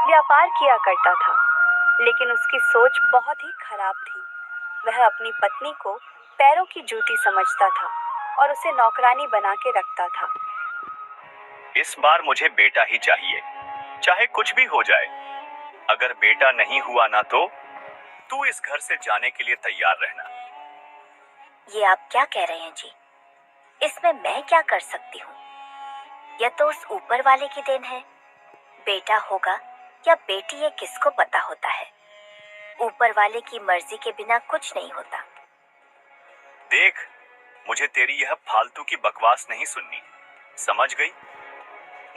व्यापार किया करता था, लेकिन उसकी सोच बहुत ही खराब थी। वह अपनी पत्नी को पैरों की जूती समझता था और उसे नौकरानी बना के रखता था। इस बार मुझे बेटा ही चाहिए, चाहे कुछ भी हो जाए। अगर बेटा नहीं हुआ ना तो तू इस घर से जाने के लिए तैयार रहना। ये आप क्या कह रहे हैं जी? इसमें मैं क्या कर सकती हूँ? यह तो उस ऊपर वाले की देन है। बेटा होगा या बेटी ये किसको पता होता है। ऊपर वाले की मर्जी के बिना कुछ नहीं होता। देख, मुझे तेरी यह फालतू की बकवास नहीं सुननी, समझ गई?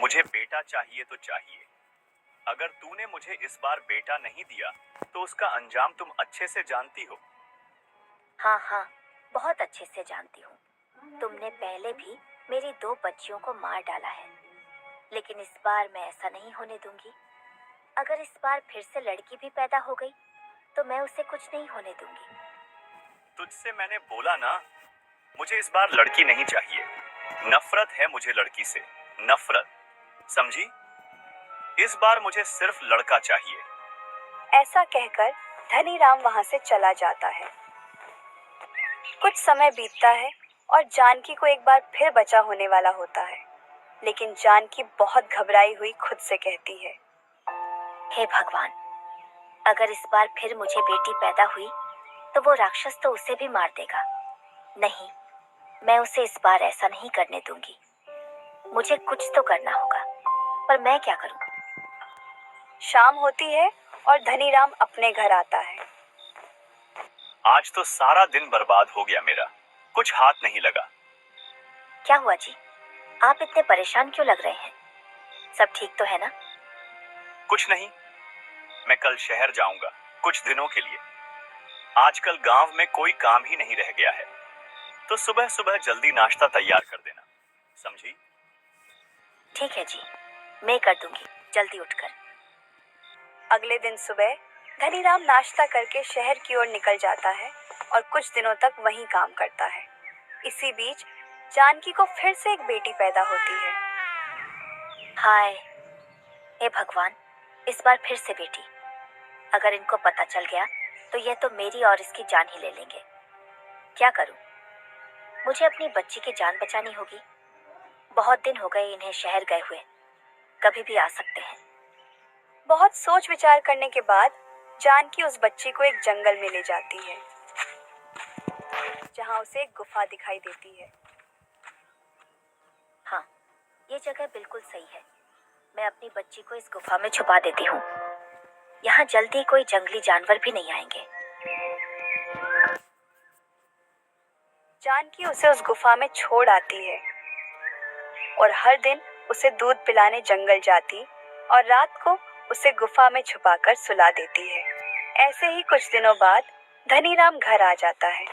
मुझे बेटा चाहिए तो चाहिए। अगर तूने मुझे इस बार बेटा नहीं दिया तो उसका अंजाम तुम अच्छे से जानती हो। हाँ हाँ, बहुत अच्छे से जानती हूँ। तुमने पहले भी मेरी 2 बच्चियों को मार डाला है, लेकिन इस बार मैं ऐसा नहीं होने दूंगी। अगर इस बार फिर से लड़की भी पैदा हो गई तो मैं उसे कुछ नहीं होने दूंगी। तुझसे मैंने बोला ना, मुझे इस बार लड़की नहीं चाहिए। नफरत है मुझे लड़की से, नफरत, समझी? इस बार मुझे सिर्फ लड़का चाहिए। ऐसा कहकर धनीराम वहां से चला जाता है। कुछ समय बीतता है और जानकी को एक बार फिर बच्चा होने वाला होता है, लेकिन जानकी बहुत घबराई हुई खुद से कहती है, हे भगवान, अगर इस बार फिर मुझे बेटी पैदा हुई तो वो राक्षस तो उसे भी मार देगा। नहीं, मैं उसे इस बार ऐसा नहीं करने दूंगी। मुझे कुछ तो करना होगा, पर मैं क्या करूं? शाम होती है और धनीराम अपने घर आता है। आज तो सारा दिन बर्बाद हो गया मेरा, कुछ हाथ नहीं लगा। क्या हुआ जी? आप इतने परेशान क्यों लग रहे हैं? सब ठीक तो है ना? कुछ नहीं, मैं कल शहर जाऊंगा कुछ दिनों के लिए। आजकल गांव में कोई काम ही नहीं रह गया है, तो सुबह सुबह जल्दी नाश्ता तैयार कर देना, समझी? ठीक है जी, मैं कर दूंगी जल्दी उठकर। अगले दिन सुबह धनीराम नाश्ता करके शहर की ओर निकल जाता है और कुछ दिनों तक वहीं काम करता है। इसी बीच जानकी को फिर से एक बेटी पैदा होती है। हाय, हे भगवान, इस बार फिर से बेटी। अगर इनको पता चल गया तो यह तो मेरी और इसकी जान ही ले लेंगे। क्या करूं? मुझे अपनी बच्ची की जान बचानी होगी। बहुत दिन हो गए इन्हें शहर गए हुए, कभी भी आ सकते हैं। बहुत सोच विचार करने के बाद जानकी उस बच्ची को एक जंगल में ले जाती है, जहां उसे एक गुफा दिखाई देती है। हाँ, ये जगह बिल्कुल सही है। मैं अपनी बच्ची को इस गुफा में छुपा देती हूँ। यहाँ जल्दी कोई जंगली जानवर भी नहीं आएंगे। जानकी उसे उस गुफा में छोड़ आती है और हर दिन उसे दूध पिलाने जंगल जाती और रात को उसे गुफा में छुपाकर सुला देती है। ऐसे ही कुछ दिनों बाद धनीराम घर आ जाता है।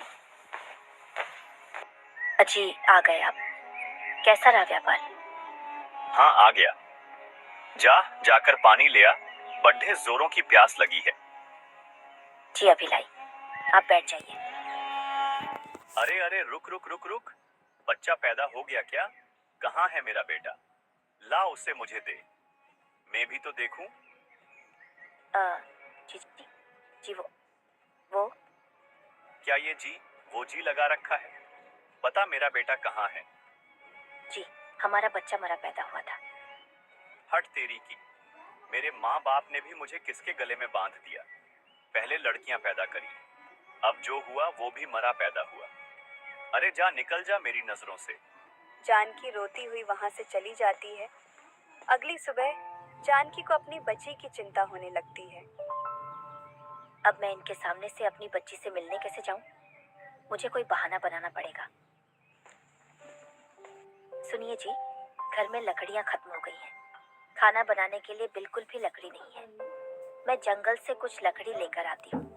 अजी, आ गए आप। कैसा रहा व्यापार? हाँ, आ गया। जाकर पानी ले आ, बड्ढे जोरों की प्यास लगी है। जी अभी लाई, आप बैठ जाइए। अरे अरे, रुक रुक रुक रुक, बच्चा पैदा हो गया क्या? कहाँ है मेरा बेटा? ला उसे मुझे दे, मैं भी तो देखूं। जी जी जी, वो क्या ये जी वो जी लगा रखा है? बता, मेरा बेटा कहाँ है? जी, हमारा बच्चा मरा पैदा हुआ था। हट तेरी की, मेरे माँ बाप ने भी मुझे किसके गले में बांध दिया। पहले लड़कियां पैदा करी, अब जो हुआ वो भी मरा पैदा हुआ। अरे जा, निकल जा मेरी नजरों से। जानकी रोती हुई वहां से चली जाती है। अगली सुबह जानकी को अपनी बच्ची की चिंता होने लगती है। अब मैं इनके सामने से अपनी बच्ची से मिलने कैसे जाऊं? मुझे कोई बहाना बनाना पड़ेगा। सुनिए जी, घर में लकड़ियां खत्म हो गई हैं। खाना बनाने के लिए बिल्कुल भी लकड़ी नहीं है। मैं जंगल से कुछ लकड़ी लेकर आती हूँ।